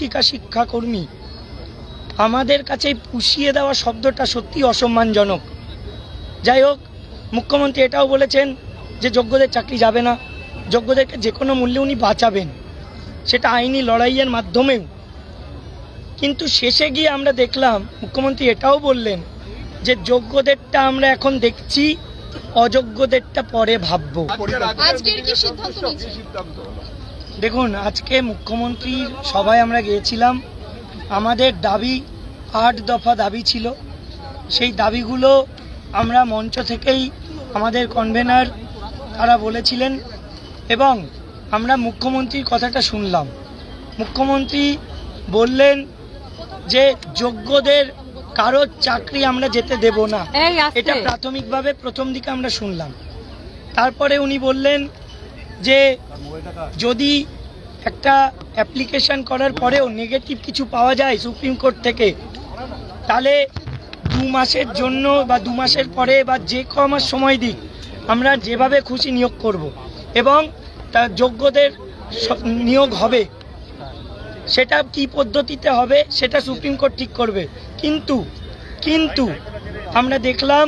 শিক্ষিকা শিক্ষাকর্মী আমাদের কাছে পুষিয়ে দেওয়া শব্দটা সত্যি অসম্মানজনক। যাই হোক, মুখ্যমন্ত্রী এটাও বলেছেন যে যোগ্যদের চাকরি যাবে না, যোগ্যদেরকে যে কোনো মূল্যে উনি বাঁচাবেন, সেটা আইনি লড়াইয়ের মাধ্যমেও। কিন্তু শেষে গিয়ে আমরা দেখলাম মুখ্যমন্ত্রী এটাও বললেন যে যোগ্যদেরটা আমরা এখন দেখছি, অযোগ্যদেরটা পরে ভাববো। দেখুন, আজকে মুখ্যমন্ত্রীর সভায় আমরা গিয়েছিলাম। আমাদের দাবি 8 দফা দাবি ছিল। সেই দাবিগুলো আমরা মঞ্চ থেকেই আমাদের কনভেনার তারা বলেছিলেন এবং আমরা মুখ্যমন্ত্রীর কথাটা শুনলাম। মুখ্যমন্ত্রী বললেন যে যোগ্যদের কারোর চাকরি আমরা যেতে দেব না, এটা প্রাথমিকভাবে প্রথম দিকে আমরা শুনলাম। তারপরে উনি বললেন যে যদি একটা অ্যাপ্লিকেশন করার পরেও নেগেটিভ কিছু পাওয়া যায় সুপ্রিম কোর্ট থেকে, তাহলে 2 মাসের জন্য বা 2 মাসের পরে বা যে কমাস সময় দিক আমরা যেভাবে খুশি নিয়োগ করব এবং তার যোগ্যদের নিয়োগ হবে। সেটা কি পদ্ধতিতে হবে সেটা সুপ্রিম কোর্ট ঠিক করবে। কিন্তু আমরা দেখলাম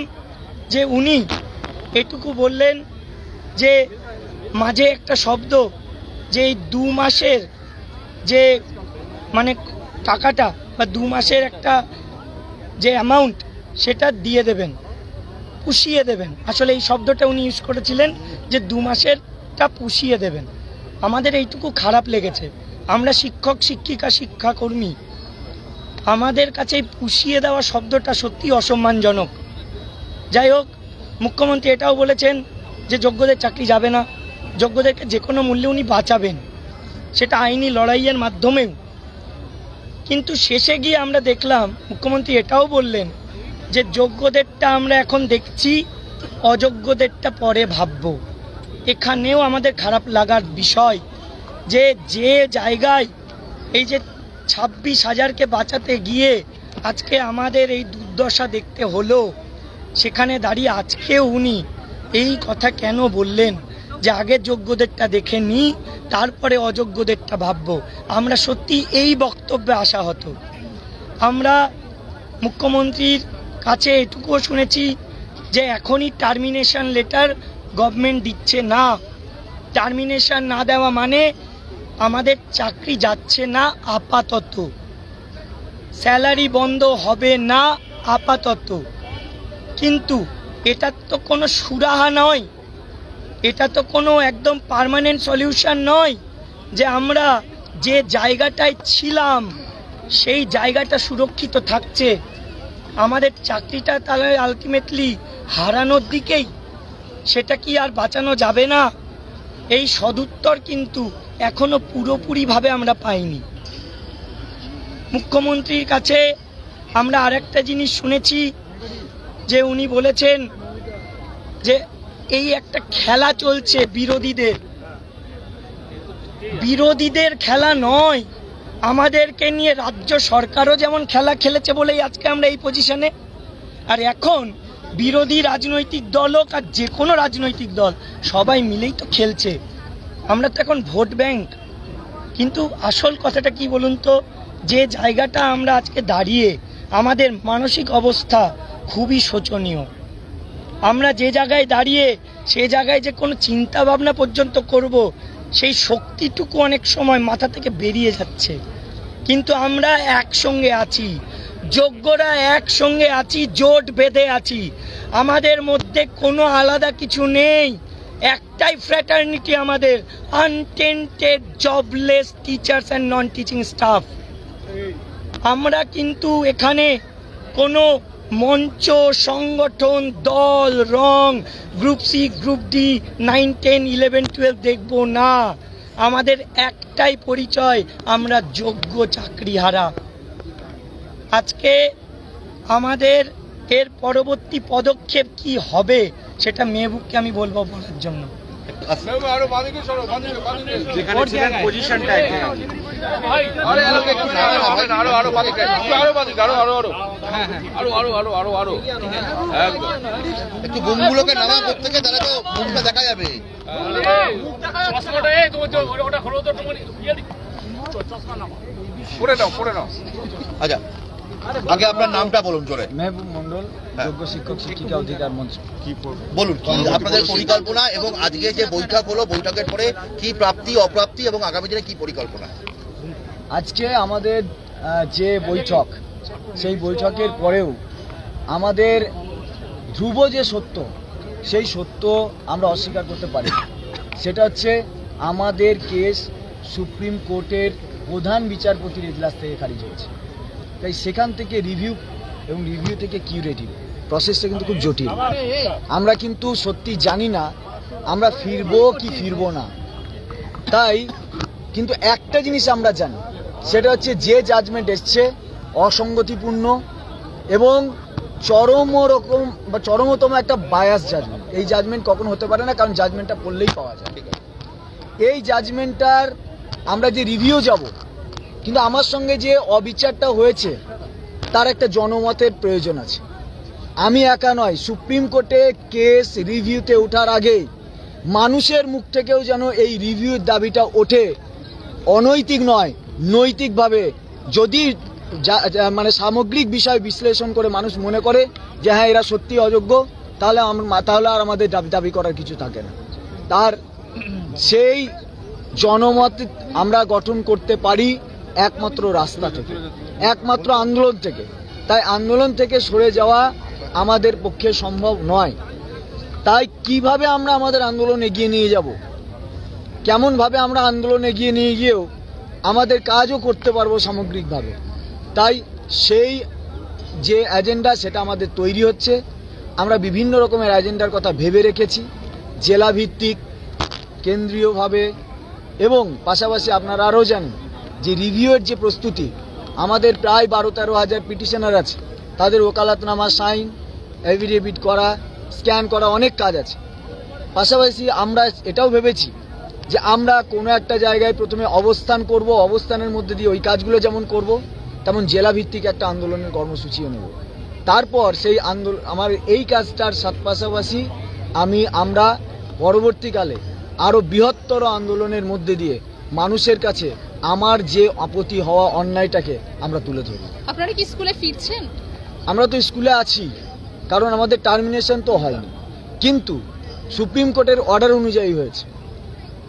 যে উনি এটুকু বললেন যে মাঝে একটা শব্দ যে এই 2 মাসের যে মানে টাকাটা বা 2 মাসের একটা যে অ্যামাউন্ট সেটা দিয়ে দেবেন, পুষিয়ে দেবেন। আসলে এই শব্দটা উনি ইউজ করেছিলেন যে 2 মাসেরটা পুষিয়ে দেবেন। আমাদের এইটুকু খারাপ লেগেছে। আমরা শিক্ষক শিক্ষিকা শিক্ষাকর্মী, আমাদের কাছে পুষিয়ে দেওয়া শব্দটা সত্যি অসম্মানজনক। যাই হোক, মুখ্যমন্ত্রী এটাও বলেছেন যে যোগ্যদের চাকরি যাবে না, যোগ্যদেরকে যে কোনো মূল্যে উনি বাঁচাবেন, সেটা আইনি লড়াইয়ের মাধ্যমেও। কিন্তু শেষে গিয়ে আমরা দেখলাম মুখ্যমন্ত্রী এটাও বললেন যে যোগ্যদেরটা আমরা এখন দেখছি, অযোগ্যদেরটা পরে ভাববো। এখানেও আমাদের খারাপ লাগার বিষয় যে জায়গায় এই যে 26,000কে বাঁচাতে গিয়ে আজকে আমাদের এই দুর্দশা দেখতে হলো, সেখানে দাঁড়িয়ে আজকেও উনি এই কথা কেন বললেন যে আগে যোগ্যদেরটা দেখে নিই, তারপরে অযোগ্যদেরটা ভাববো। আমরা সত্যি এই বক্তব্যে আশাহত। আমরা মুখ্যমন্ত্রীর কাছে এটুকুও শুনেছি যে এখনই টার্মিনেশন লেটার গভর্নমেন্ট দিচ্ছে না। টার্মিনেশন না দেওয়া মানে আমাদের চাকরি যাচ্ছে না আপাতত, স্যালারি বন্ধ হবে না আপাতত। কিন্তু এটা তো কোনো সুরাহা নয়, এটা তো কোনো একদম পার্মানেন্ট সলিউশন নয় যে আমরা যে জায়গাটায় ছিলাম সেই জায়গাটা সুরক্ষিত থাকছে, আমাদের চাকরিটা তাহলে আলটিমেটলি হারানোর দিকেই। সেটা কি আর বাঁচানো যাবে না? এই সদুত্তর কিন্তু এখনো পুরোপুরিভাবে আমরা পাইনি। মুখ্যমন্ত্রীর কাছে আমরা আরেকটা জিনিস শুনেছি যে উনি বলেছেন যে এই একটা খেলা চলছে বিরোধীদের খেলা নয়, আমাদেরকে নিয়ে রাজ্য সরকারও যেমন খেলা খেলেছে বলেই আজকে আমরা এই পজিশনে। আর এখন বিরোধী রাজনৈতিক দল হোক আর যে কোনো রাজনৈতিক দল, সবাই মিলেই তো খেলছে। আমরা তো এখন ভোট ব্যাংক। কিন্তু আসল কথাটা কি বলুন তো, যে জায়গাটা আমরা আজকে দাঁড়িয়ে আমাদের মানসিক অবস্থা খুবই শোচনীয়। আমরা যে জায়গায় দাঁড়িয়ে সে জায়গায় যে কোনো চিন্তা ভাবনা পর্যন্ত করব, সেই শক্তিটুকু অনেক সময় মাথা থেকে বেরিয়ে যাচ্ছে। কিন্তু আমরা একসঙ্গে আছি, যোগ্যরা একসঙ্গে আছি, জোট বেঁধে আছি। আমাদের মধ্যে কোনো আলাদা কিছু নেই, একটাই ফ্র্যাটার্নিটি আমাদের, untainted jobless teachers and non teaching staff. আমরা কিন্তু এখানে কোনো মঞ্চ, সংগঠন, দল, রং, গ্রুপ সি, গ্রুপ ডি, 9, 10, 11, 12 দেখব না। আমাদের একটাই পরিচয়, আমরা যোগ্য চাকরিহারা। আজকে আমাদের এর পরবর্তী পদক্ষেপ কি হবে সেটা মেহবুবকে আমি বলবো বলার জন্য। একটু বোমগুলোকে নামা প্রত্যেকে, তাহলে তো মুখটা দেখা যাবে। চশমাটা আচ্ছা, আগে আপনার নামটা বলুন জোরে। মেহবুব মন্ডল, যোগ্য শিক্ষক শিক্ষিকা অধিকার মঞ্চ। বলুন কি আপনাদের পরিকল্পনা এবং আজকে যে বৈঠক হলো, বৈঠকের পরে কি প্রাপ্তি অপ্রাপ্তি এবং আগামী দিনে কি পরিকল্পনা? আজকে আমাদের যে বৈঠক, সেই বৈঠকের পরেও আমাদের ধ্রুব যে সত্য, সেই সত্য আমরা অস্বীকার করতে পারি না। সেটা হচ্ছে আমাদের কেস সুপ্রিম কোর্টের প্রধান বিচারপতির এজলাস থেকে খারিজ হয়েছে। তাই সেখান থেকে রিভিউ এবং রিভিউ থেকে কিউরেটিভ প্রসেসটা কিন্তু খুব জটিল। আমরা কিন্তু সত্যি জানি না আমরা ফিরবো কি ফিরবো না। তাই কিন্তু একটা জিনিস আমরা জানি, সেটা হচ্ছে যে জাজমেন্ট এসছে অসঙ্গতিপূর্ণ এবং চরমতম একটা বায়াস জাজমেন্ট। এই জাজমেন্ট কখনো হতে পারে না, কারণ জাজমেন্টটা পড়লেই পাওয়া যায়। এই জাজমেন্টটার আমরা যে রিভিউ যাব, কিন্তু আমার সঙ্গে যে অবিচারটা হয়েছে তার একটা জনমতের প্রয়োজন আছে। আমি একা নয়, সুপ্রিম কোর্টে কেস রিভিউতে ওঠার আগে মানুষের মুখ থেকেও যেন এই রিভিউর দাবিটা ওঠে। অনৈতিক নয়, নৈতিকভাবে যদি মানে সামগ্রিক বিষয় বিশ্লেষণ করে মানুষ মনে করে যে হ্যাঁ এরা সত্যি অযোগ্য, তাহলে আর আমাদের দাবি করার কিছু থাকে না। তার সেই জনমত আমরা গঠন করতে পারি একমাত্র রাস্তা থেকে, একমাত্র আন্দোলন থেকে। তাই আন্দোলন থেকে সরে যাওয়া আমাদের পক্ষে সম্ভব নয়। তাই কিভাবে আমরা আমাদের আন্দোলন এগিয়ে নিয়ে যাব, কেমনভাবে আমরা আন্দোলন এগিয়ে নিয়ে গিয়েও আমাদের কাজও করতে পারবো সামগ্রিকভাবে, তাই সেই যে এজেন্ডা সেটা আমাদের তৈরি হচ্ছে। আমরা বিভিন্ন রকমের এজেন্ডার কথা ভেবে রেখেছি, জেলা ভিত্তিক, কেন্দ্রীয়ভাবে, এবং পাশাপাশি আপনারা আরও জানেন যে রিভিউয়ের যে প্রস্তুতি, আমাদের প্রায় 12-13 হাজার পিটিশনার আছে, তাদের ওকালতনামা, সাইন, এফিডেভিট করা, স্ক্যান করা, অনেক কাজ আছে। পাশাপাশি আমরা এটাও ভেবেছি যে আমরা কোনো একটা জায়গায় প্রথমে অবস্থান করব, অবস্থানের মধ্যে দিয়ে ওই কাজগুলো যেমন করব, তেমন জেলা ভিত্তিক একটা আন্দোলনের কর্মসূচিও নেব। তারপর সেই আন্দোলন, আমার এই কাজটার পাশাপাশি আমরা পরবর্তীকালে আরও বৃহত্তর আন্দোলনের মধ্যে দিয়ে মানুষের কাছে আমার যে আপত্তি হওয়া অন্যায়টাকে আমরা তুলে ধরব। আপনারা কি স্কুলে ফিরছেন? আমরা তো স্কুলে আছি, কারণ আমাদের টার্মিনেশন তো হয়নি, কিন্তু সুপ্রিম কোর্টের অর্ডার অনুযায়ী হয়েছে।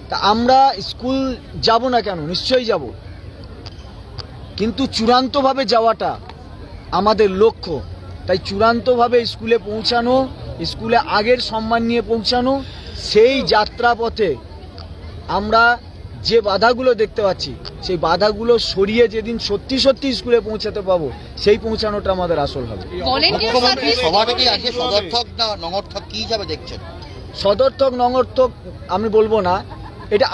তা আমরা স্কুল যাব না কেন? নিশ্চয়ই যাব, কিন্তু চূড়ান্তভাবে যাওয়াটা আমাদের লক্ষ্য। তাই চূড়ান্তভাবে স্কুলে পৌঁছানো, স্কুলে আগের সম্মান নিয়ে পৌঁছানো, সেই যাত্রাপথে আমরা যে বাধাগুলো দেখতে পাচ্ছি সেই বাধাগুলো সরিয়ে যেদিন সত্যি সত্যি স্কুলে পৌঁছাতে পাবো, সেই পৌঁছানোটা আমাদের আসল হবে। সভাটা কি আজকে সদর্থক না নঙর্থক, কি হিসাবে দেখছেন? সদর্থক নঙর্থক আমি বলবো না, এটা